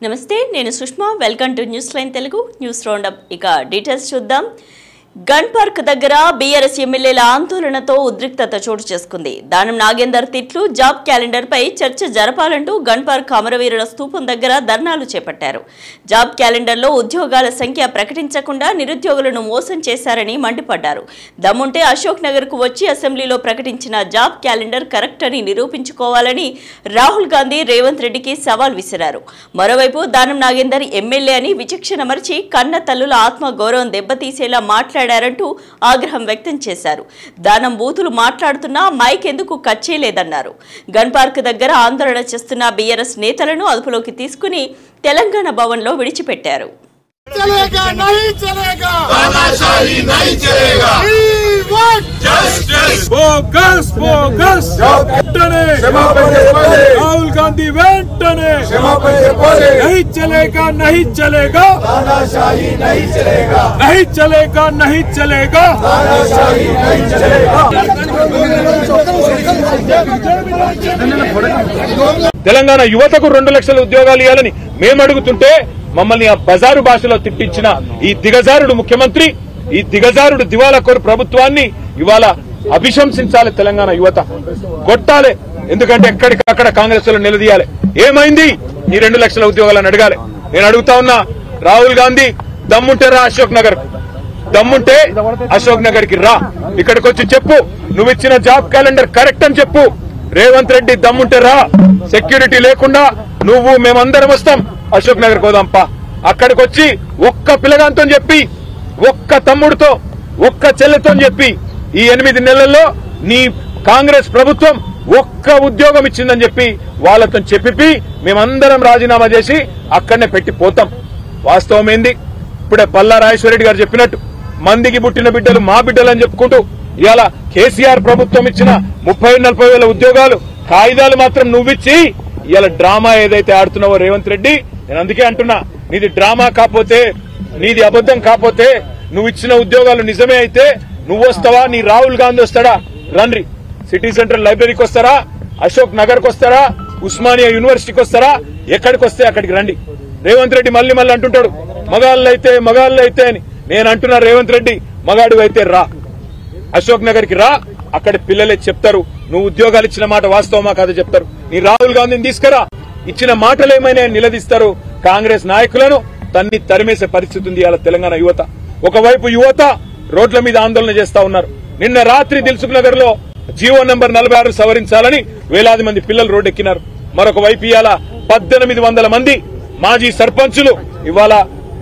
నమస్తే నేను Sushma welcome to news line Telugu news roundup ఇక డీటెయిల్స్ చూద్దాం గన్ పార్క్ దగ్గర బీఆర్ఎస్ ఎమ్మెల్యేల ఆందోళనతో ఉద్రిక్తత చోటు చేసుకుంది దానం నాగేందర్ తిట్లు జాబ్ క్యాలెండర్ పై చర్చ జరపాలంటూ గన్ పార్క్ అమరవీరుల స్తూపం దగ్గర ధర్నాలు చేపట్టారు జాబ్ క్యాలెండర్లో ఉద్యోగాల సంఖ్య ప్రకటించకుండా నిరుద్యోగులను మోసం చేశారని మండిపడ్డారు దమ్ముంటే అశోక్ నగర్ కు వచ్చి అసెంబ్లీలో ప్రకటించిన జాబ్ క్యాలెండర్ కరెక్ట్ అని నిరూపించుకోవాలని రాహుల్ గాంధీ రేవంత్ రెడ్డికి సవాల్ విసిరారు మరోవైపు దానం నాగేందర్ ఎమ్మెల్యే అని విచక్షణ మరిచి కన్న తల్లుల ఆత్మ గౌరవం దెబ్బతీసేలా మాట్లాడారంటూ ఆగ్రహం వ్యక్తం చేశారు దానం బూతులు మాట్లాడుతున్నా మైక్ ఎందుకు కట్ చేయలేదన్నారు గన్ పార్క్ దగ్గర ఆందోళన చేస్తున్న బీఆర్ఎస్ నేతలను అదుపులోకి తీసుకుని తెలంగాణ భవన్లో విడిచిపెట్టారు चलेगा नहीं चलेगा तानाशाही नहीं चलेगा justice bogus bogus Rahul Gandhi वेंटने नहीं चलेगा नहीं चलेगा तानाशाही नहीं चलेगा नहीं चलेगा नहीं चलेगा तानाशाही नहीं चलेगा తెలంగాణ యువతకు 2 లక్షల ఉద్యోగాలు ఇవ్వాలని మేము అడుగుతుంటే మమ్మల్ని ఆ బజారు భాషలో తిట్టించిన ఈ దిగజారుడు ముఖ్యమంత్రి ఈ దిగజారుడు దివాలాకోరు ప్రభుత్వాన్ని ఇవాళ అభిశంసించాలి తెలంగాణ యువత కొట్టాలి ఎందుకంటే ఎక్కడికక్కడ కాంగ్రెస్ లో నిలదీయాలి ఏమైంది ఈ 2 లక్షల ఉద్యోగాలను అడగాలి నేను అడుగుతా ఉన్నా రాహుల్ గాంధీ దమ్ముంటే రా అశోక్ నగర్ దమ్ముంటే అశోక్ నగర్ కి రా ఇక్కడికి వచ్చి చెప్పు నువ్వు ఇచ్చిన జాబ్ క్యాలెండర్ కరెక్ట్ అని చెప్పు రేవంత్ రెడ్డి దమ్ముంటే రా సెక్యూరిటీ లేకుండా నువ్వు మేమందరం వస్తాం అశోక్ నగర్ కోదాంపా అక్కడికి వచ్చి ఒక్క పిల్లగాంతో చెప్పి ఒక్క తమ్ముడితో ఒక్క చెల్లెతో చెప్పి ఈ 8 నెలల్లో నీ కాంగ్రెస్ ప్రభుత్వం ఒక్క ఉద్యోగం ఇచ్చిందని చెప్పి వాళ్ళతో చెప్పి మేమందరం రాజీనామా చేసి అక్కడనే పెట్టి పోతాం వాస్తవం ఏంది ఇప్పుడే పల్లా రాజేశ్వరరెడ్డి గారు చెప్పినట్టు మందికి పుట్టిన బిడ్డలు మా బిడ్డలు అని చెప్పుకుంటూ ఇవాళ కేసీఆర్ ప్రభుత్వం ఇచ్చిన 30-40 వేల ఉద్యోగాలు కాయిదాలు మాత్రం నువ్విచ్చి ఇవాళ డ్రామా ఏదైతే ఆడుతున్నావో రేవంత్ రెడ్డి నేను అందుకే అంటున్నా నీది డ్రామా కాకపోతే నీది అబద్దం కాకపోతే నువ్వు ఇచ్చిన ఉద్యోగాలు నిజమే అయితే నువ్వు వస్తావా నీ రాహుల్ గాంధీ వస్తాడా రండి సిటీ సెంట్రల్ లైబ్రరీకి వస్తారా అశోక్ నగర్ కు వస్తారా ఉస్మానియా యూనివర్సిటీకి వస్తారా ఎక్కడికి వస్తే అక్కడికి రండి రేవంత్ రెడ్డి మళ్ళీ అంటుంటాడు మగాళ్ళు అయితే అని నేను అంటున్నా రేవంత్ రెడ్డి మగాడు అయితే రా అశోక్ నగర్ కి రా అక్కడ పిల్లలే చెప్తారు నువ్వు ఉద్యోగాలు ఇచ్చిన మాట వాస్తవమా కాదో చెప్తారు నీ రాహుల్ గాంధీని తీసుకురా ఇచ్చిన మాటలు ఏమైనా నిలదీస్తారు కాంగ్రెస్ నాయకులను తరిమేసే పరిస్థితి ఉంది ఇవాళ తెలంగాణ యువత ఒకవైపు యువత రోడ్ల మీద ఆందోళన చేస్తా ఉన్నారు నిన్న రాత్రి దిల్సుఖ్ నగర్ లో జీవో నంబర్ 46 సవరించాలని వేలాది మంది పిల్లలు రోడ్డెక్కినారు మరొక వైపు ఇవాళ 1800 మంది మాజీ సర్పంచులు ఇవాళ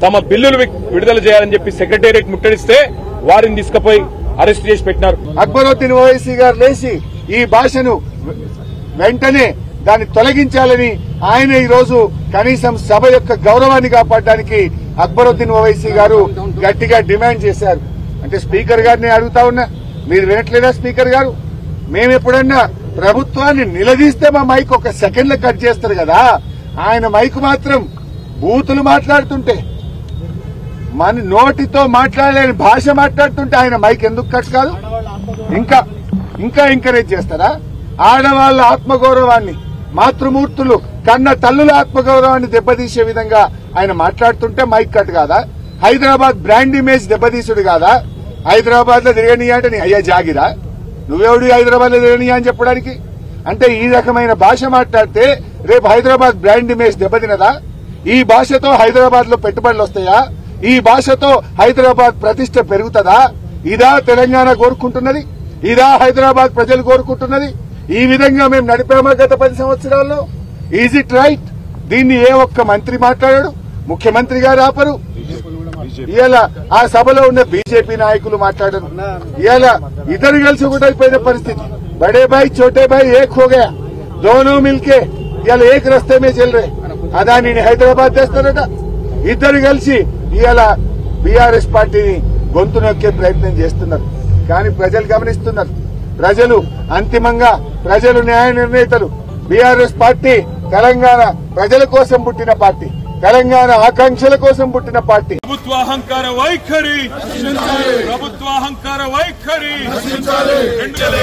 తమ బిల్లులు విడుదల చేయాలని చెప్పి సెక్రటేరియట్ ముట్టడిస్తే వారిని తీసుకుపోయి అరెస్ట్ చేసి పెట్టినారు అక్బరుద్దీన్ ఓవైసీ గారు లేచి ఈ భాషను వెంటనే దాన్ని తొలగించాలని ఆయన ఈ రోజు కనీసం సభ యొక్క గౌరవాన్ని కాపాడడానికి అక్బరుద్దీన్ ఓవైసీ గారు గట్టిగా డిమాండ్ చేశారు అంటే స్పీకర్ గారిని అడుగుతా ఉన్నా మీరు వినట్లేదా స్పీకర్ గారు మేము ఎప్పుడన్నా ప్రభుత్వాన్ని నిలదీస్తే మా మైక్ ఒక సెకండ్ లో కట్ చేస్తారు కదా ఆయన మైక్ మాత్రం బూతులు మాట్లాడుతుంటే మన నోటితో మాట్లాడలేని భాష మాట్లాడుతుంటే ఆయన మైక్ ఎందుకు కట్ కాదు ఇంకా ఎంకరేజ్ చేస్తారా ఆడవాళ్ల ఆత్మగౌరవాన్ని మాతృమూర్తులు కన్న తల్లుల ఆత్మగౌరవాన్ని దెబ్బతీసే విధంగా ఆయన మాట్లాడుతుంటే మైక్ కట్ కాదా హైదరాబాద్ బ్రాండ్ ఇమేజ్ దెబ్బతీసుడు కాదా హైదరాబాద్ లో తిరగనియా అంటే నీ అయ్యా జాగిరా నువ్వెవడు హైదరాబాద్ లో తిరగనియా అని చెప్పడానికి అంటే ఈ రకమైన భాష మాట్లాడితే రేపు హైదరాబాద్ బ్రాండ్ ఇమేజ్ దెబ్బతినదా ఈ భాషతో హైదరాబాద్ లో పెట్టుబడులు వస్తాయా ఈ భాషతో హైదరాబాద్ ప్రతిష్ట పెరుగుతుందా ఇదా తెలంగాణ కోరుకుంటున్నది ఇదా హైదరాబాద్ ప్రజలు కోరుకుంటున్నది ఈ విధంగా మేము నడిపామా గత 10 సంవత్సరాల్లో ఈజ్ ఇట్ రైట్ దీన్ని ఏ ఒక్క మంత్రి మాట్లాడాడు ముఖ్యమంత్రి గారు ఆపరు ఇవాళ ఆ సభలో ఉన్న బీజేపీ నాయకులు మాట్లాడరు ఇవాళ ఇద్దరు కలిసి ఒకటైపోయిన పరిస్థితి బడే భాయ్ చోటే భాయ్ ఏక్ హో గయా దోనో మిల్కే ఇవాళ ఏక్ రస్తే మే చల్ రే అదాని హైదరాబాద్ చేస్తారట ఇద్దరు కలిసి ఇవాళ బీఆర్ఎస్ పార్టీని గొంతు నొక్కే ప్రయత్నం చేస్తున్నారు కానీ ప్రజలు గమనిస్తున్నారు ప్రజలు అంతిమంగా ప్రజలు న్యాయ నిర్ణేతలు బీఆర్ఎస్ పార్టీ తెలంగాణ ప్రజల కోసం పుట్టిన పార్టీ తెలంగాణ ఆకాంక్షల కోసం పుట్టిన పార్టీ ప్రభుత్వ అహంకార వైఖరి